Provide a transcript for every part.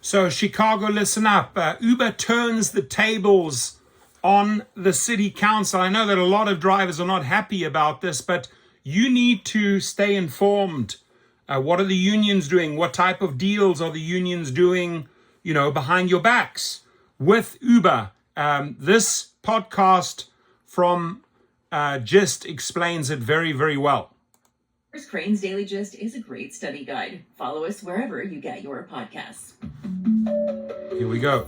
So Chicago, listen up. Uber turns the tables on the city council. I know that a lot of drivers are not happy about this, but you need to stay informed. What are the unions doing? What type of deals are the unions doing, behind your backs with Uber? This podcast from Gist explains it very, very well. Crane's Daily Gist is a great study guide. Follow us wherever you get your podcasts. Here we go.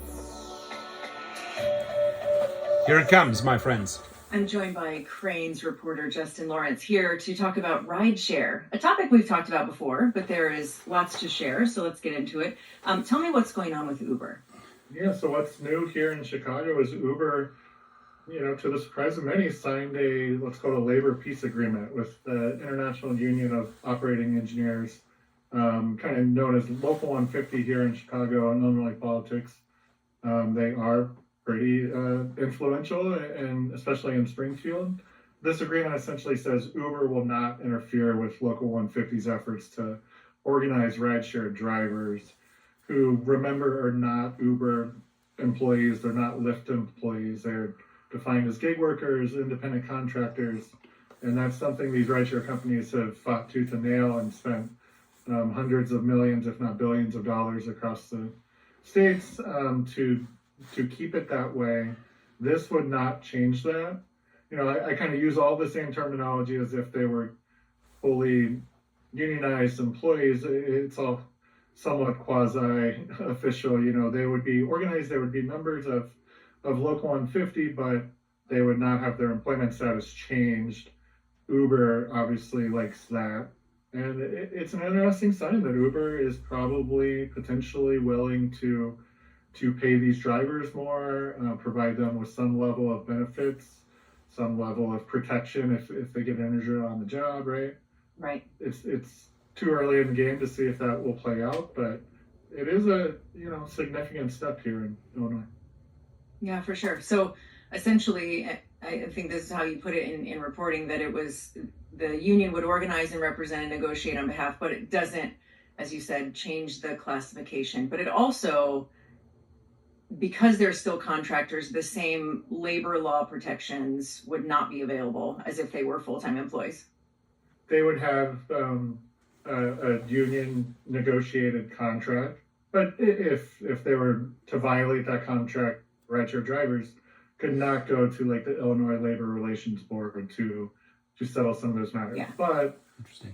Here it comes, my friends. I'm joined by Crane's reporter Justin Lawrence here to talk about rideshare, a topic we've talked about before, but there is lots to share, so let's get into it. Tell me what's going on with Uber. Yeah, so what's new here in Chicago is Uber, to the surprise of many, signed what's called a labor peace agreement with the International Union of Operating Engineers, kind of known as Local 150 here in Chicago and Illinois politics. They are pretty influential, and especially in Springfield. This agreement essentially says Uber will not interfere with Local 150's efforts to organize rideshare drivers who, remember, are not Uber employees, they're not Lyft employees, they're defined as gig workers, independent contractors, and that's something these rideshare companies have fought tooth and nail and spent hundreds of millions, if not billions of dollars across the states to keep it that way. This would not change that. I kind of use all the same terminology as if they were fully unionized employees. It's all somewhat quasi-official. They would be organized, they would be members of Local 150, but they would not have their employment status changed. Uber obviously likes that. And it's an interesting sign that Uber is probably potentially willing to pay these drivers more, provide them with some level of benefits, some level of protection if they get injured on the job, right? Right. It's too early in the game to see if that will play out, but it is a significant step here in Illinois. Yeah, for sure. So essentially, I think this is how you put it in reporting, that it was the union would organize and represent and negotiate on behalf, but it doesn't, as you said, change the classification. But it also, because they're still contractors, the same labor law protections would not be available as if they were full-time employees. They would have a union negotiated contract, but if they were to violate that contract, rideshare drivers could not go to the Illinois Labor Relations Board to settle some of those matters. Yeah. But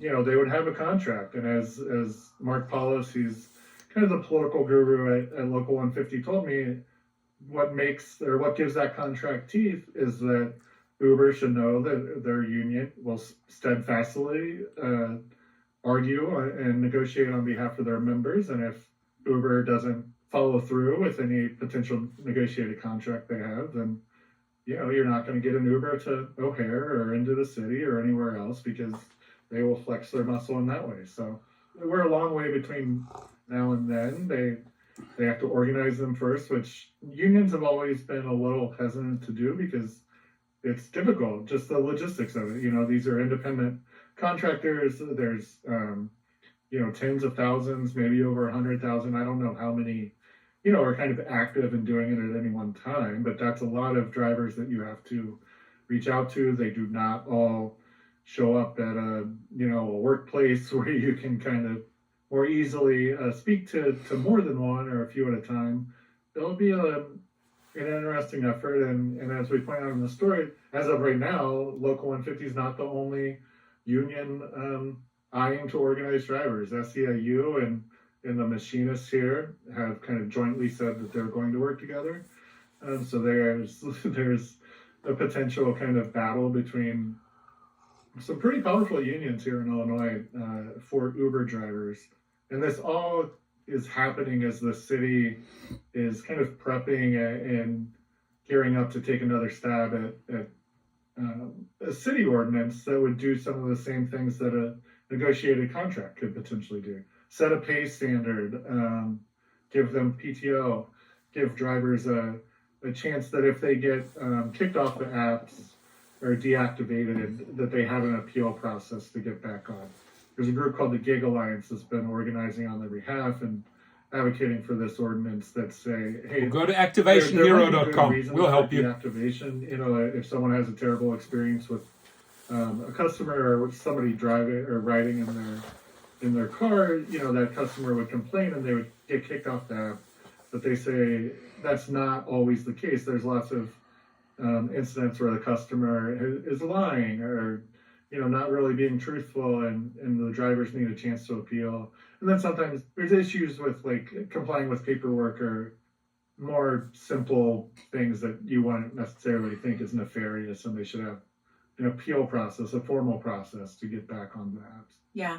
they would have a contract, and as Mark Paulus, he's kind of the political guru at Local 150, told me, what gives that contract teeth is that Uber should know that their union will steadfastly argue and negotiate on behalf of their members, and if Uber doesn't follow through with any potential negotiated contract they have, then you're not going to get an Uber to O'Hare or into the city or anywhere else, because they will flex their muscle in that way. So we're a long way between now and then. They have to organize them first, which unions have always been a little hesitant to do because it's difficult, just the logistics of it. These are independent contractors. There's tens of thousands, maybe over 100,000. I don't know how many are kind of active and doing it at any one time, but that's a lot of drivers that you have to reach out to. They do not all show up at a workplace where you can kind of more easily speak to more than one or a few at a time. It'll be an interesting effort, and as we point out in the story, as of right now, Local 150 is not the only union eyeing to organize drivers. SEIU and the machinists here have kind of jointly said that they're going to work together. So there's a potential kind of battle between some pretty powerful unions here in Illinois for Uber drivers. And this all is happening as the city is kind of prepping and gearing up to take another stab at a city ordinance that would do some of the same things that a negotiated contract could potentially do. Set a pay standard, give them PTO, give drivers a chance that if they get kicked off the apps or deactivated, that they have an appeal process to get back on. There's a group called the Gig Alliance that's been organizing on their behalf, and advocating for this ordinance that say, hey, Well, go to there might be good activationhero.com. reasons We'll for help you. deactivation. You know, if someone has a terrible experience with a customer or with somebody driving or riding in their car, you know, that customer would complain and they would get kicked off the app. But they say that's not always the case. There's lots of incidents where the customer is lying or, you know, not really being truthful, and the drivers need a chance to appeal. And then sometimes there's issues with like complying with paperwork or more simple things that you wouldn't necessarily think is nefarious, and they should have an appeal process, a formal process to get back on the apps. Yeah.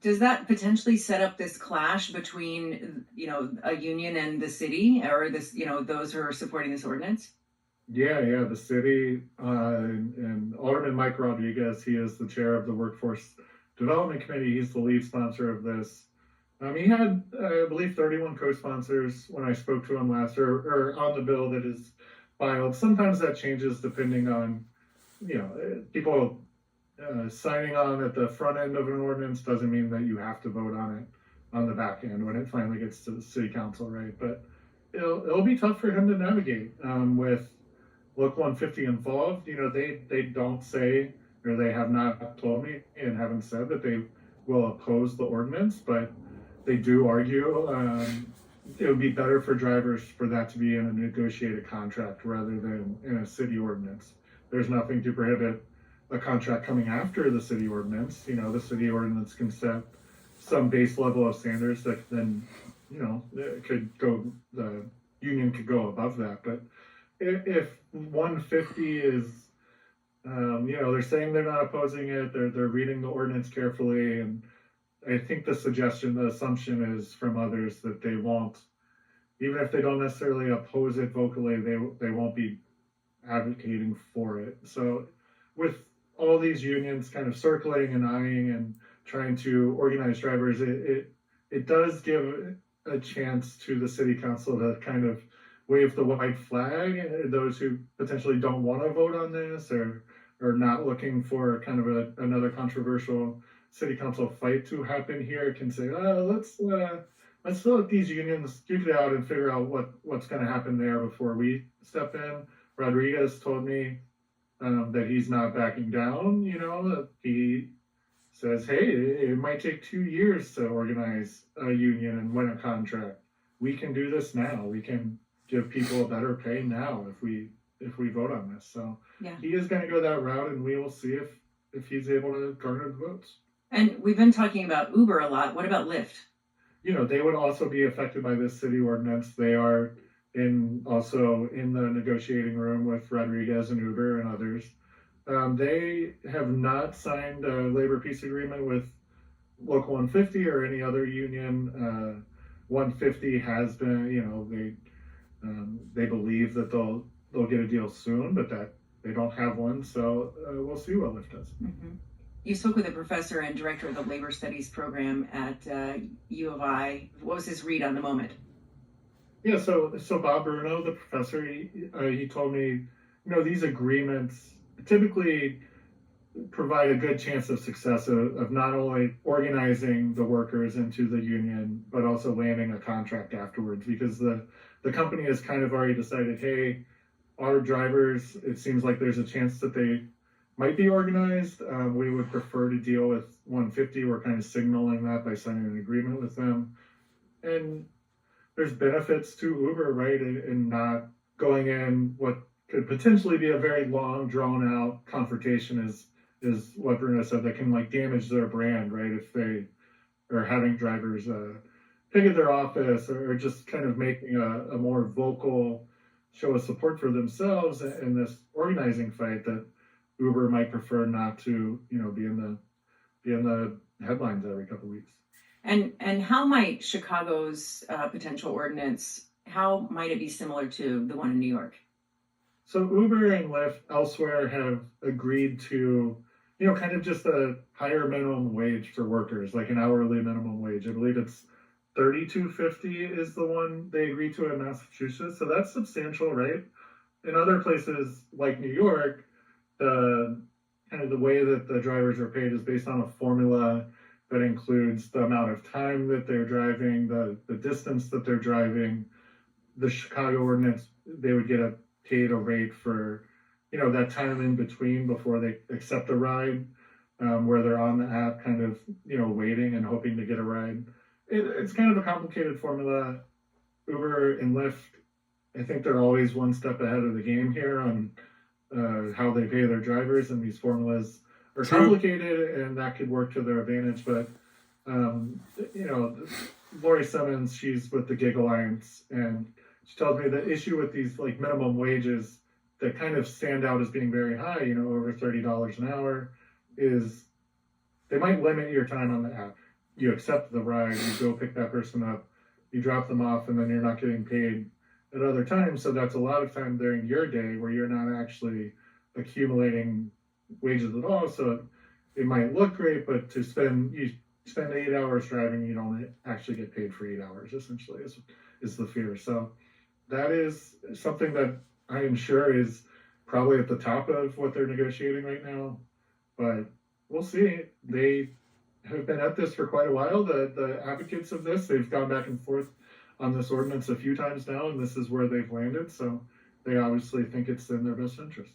Does that potentially set up this clash between, you know, a union and the city, or this, you know, those who are supporting this ordinance? Yeah, the city and Alderman Mike Rodriguez, he is the chair of the Workforce Development Committee. He's the lead sponsor of this. He had, I believe, 31 co-sponsors when I spoke to him last, or on the bill that is filed. Sometimes that changes depending on, you know, people signing on at the front end of an ordinance doesn't mean that you have to vote on it on the back end when it finally gets to the city council, right? But it'll be tough for him to navigate with Local 150 involved. You know, they don't say, or they have not told me and haven't said that they will oppose the ordinance, but they do argue it would be better for drivers for that to be in a negotiated contract rather than in a city ordinance. There's nothing to prohibit a contract coming after the city ordinance. You know, the city ordinance can set some base level of standards that then, you know, the union could go above that. But if 150 is, you know, they're saying they're not opposing it, they're reading the ordinance carefully, and I think the assumption is from others that they won't, even if they don't necessarily oppose it vocally, they won't be advocating for it. So with all these unions kind of circling and eyeing and trying to organize drivers, it does give a chance to the city council to kind of wave the white flag. Those who potentially don't want to vote on this or not looking for kind of another controversial city council fight to happen here can say, let's let these unions duke it out and figure out what's going to happen there before we step in. Rodriguez told me that he's not backing down. You know, he says, hey, it might take 2 years to organize a union and win a contract. We can do this now. We can give people a better pay now if we vote on this. So yeah, he is going to go that route, and we will see if he's able to garner the votes. And we've been talking about Uber a lot. What about Lyft? You know, they would also be affected by this city ordinance. They are also in the negotiating room with Rodriguez and Uber and others. They have not signed a labor peace agreement with Local 150 or any other union. 150 has been, you know, they believe that they'll get a deal soon, but that they don't have one. So we'll see what Lyft does. Mm-hmm. You spoke with a professor and director of the labor studies program at U of I. What was his read on the moment? Yeah, so Bob Bruno, the professor, he told me, you know, these agreements typically provide a good chance of success of not only organizing the workers into the union, but also landing a contract afterwards, because the company has kind of already decided, hey, our drivers, it seems like there's a chance that they might be organized. We would prefer to deal with 150. We're kind of signaling that by signing an agreement with them. And there's benefits to Uber, right, in not going in what could potentially be a very long, drawn-out confrontation is what Bruno said, that can like damage their brand, right, if they are having drivers picket their office or just kind of making a more vocal show of support for themselves in this organizing fight that Uber might prefer not to, you know, be in the headlines every couple of weeks. And how might Chicago's potential ordinance, how might it be similar to the one in New York? So Uber and Lyft elsewhere have agreed to, you know, kind of just a higher minimum wage for workers, like an hourly minimum wage. I believe it's $32.50 is the one they agreed to in Massachusetts. So that's substantial, right? In other places like New York, the kind of the way that the drivers are paid is based on a formula that includes the amount of time that they're driving, the distance that they're driving. The Chicago ordinance, they would get paid a rate for, that time in between before they accept a ride, where they're on the app kind of, waiting and hoping to get a ride. It's kind of a complicated formula. Uber and Lyft, I think they're always one step ahead of the game here on how they pay their drivers, and these formulas are complicated, and that could work to their advantage. But Lori Simmons, she's with the Gig Alliance, and she tells me the issue with these like minimum wages that kind of stand out as being very high, over $30 an hour, is they might limit your time on the app. You accept the ride, you go pick that person up, you drop them off, and then you're not getting paid at other times. So that's a lot of time during your day where you're not actually accumulating wages at all. So it might look great, but you spend 8 hours driving, you don't actually get paid for 8 hours, essentially, is the fear. So that is something that I am sure is probably at the top of what they're negotiating right now. But we'll see. They have been at this for quite a while. The advocates of this, they've gone back and forth on this ordinance a few times now, and this is where they've landed. So they obviously think it's in their best interest.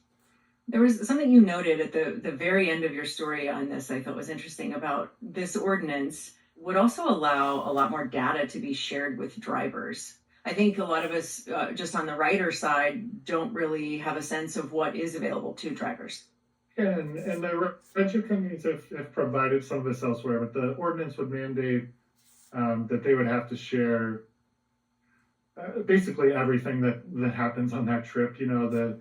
There was something you noted at the very end of your story on this I thought was interesting about this ordinance would also allow a lot more data to be shared with drivers. I think a lot of us, just on the rider side, don't really have a sense of what is available to drivers. Yeah, and the rideshare companies have provided some of this elsewhere, but the ordinance would mandate that they would have to share basically everything that happens on that trip, the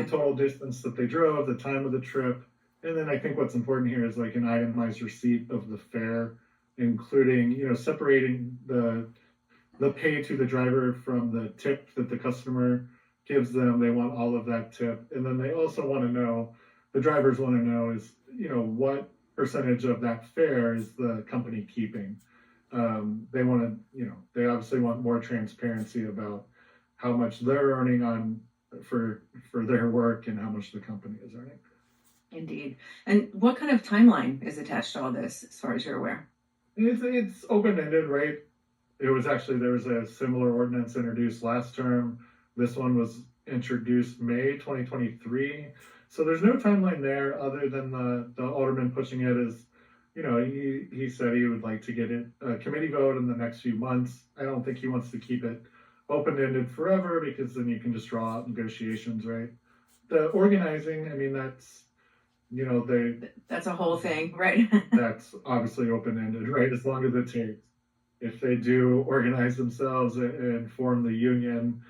total distance that they drove, the time of the trip. And then I think what's important here is like an itemized receipt of the fare, including, separating the pay to the driver from the tip that the customer gives them. They want all of that tip. And then they also want to know, the drivers want to know is, what percentage of that fare is the company keeping? They want to, they obviously want more transparency about how much they're earning for their work and how much the company is earning. Indeed. And what kind of timeline is attached to all this, as far as you're aware? It's open-ended, right? There was a similar ordinance introduced last term. This one was introduced May 2023. So there's no timeline there other than the alderman pushing it as, he said he would like to get a committee vote in the next few months. I don't think he wants to keep it open-ended forever, because then you can just draw out negotiations, right? The organizing, I mean, that's, that's a whole thing, right? That's obviously open-ended, right? As long as it takes. If they do organize themselves and form the union,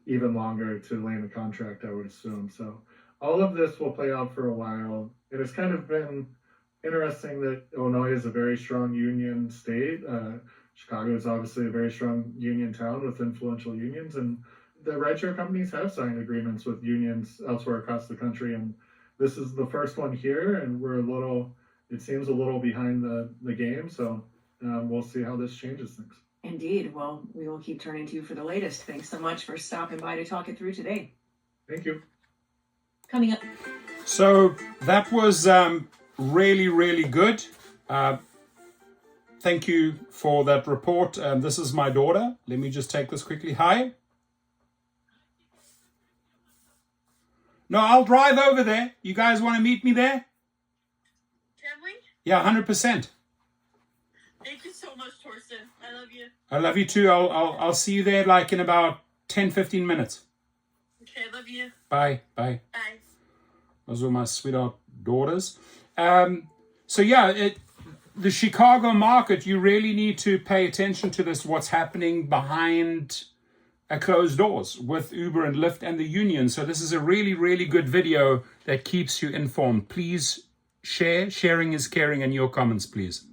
even longer to land a contract, I would assume. So all of this will play out for a while. It has kind of been interesting that Illinois is a very strong union state. Chicago is obviously a very strong union town with influential unions, and the rideshare companies have signed agreements with unions elsewhere across the country. And this is the first one here, and it seems a little behind the game. So we'll see how this changes things. Indeed. Well, we will keep turning to you for the latest. Thanks so much for stopping by to talk it through today. Thank you. Coming up. So that was really, really good. Thank you for that report. This is my daughter. Let me just take this quickly. Hi. No, I'll drive over there. You guys want to meet me there? Can we? Yeah, 100%. Thank you so much, Torsten. I love you. I love you too. I'll see you there like in about 10-15 minutes. Okay, I love you. Bye. Bye. Bye. Those were my sweetheart daughters. So yeah, the Chicago market, you really need to pay attention to this, what's happening behind closed doors with Uber and Lyft and the union. So this is a really, really good video that keeps you informed. Please share. Sharing is caring, and your comments, please.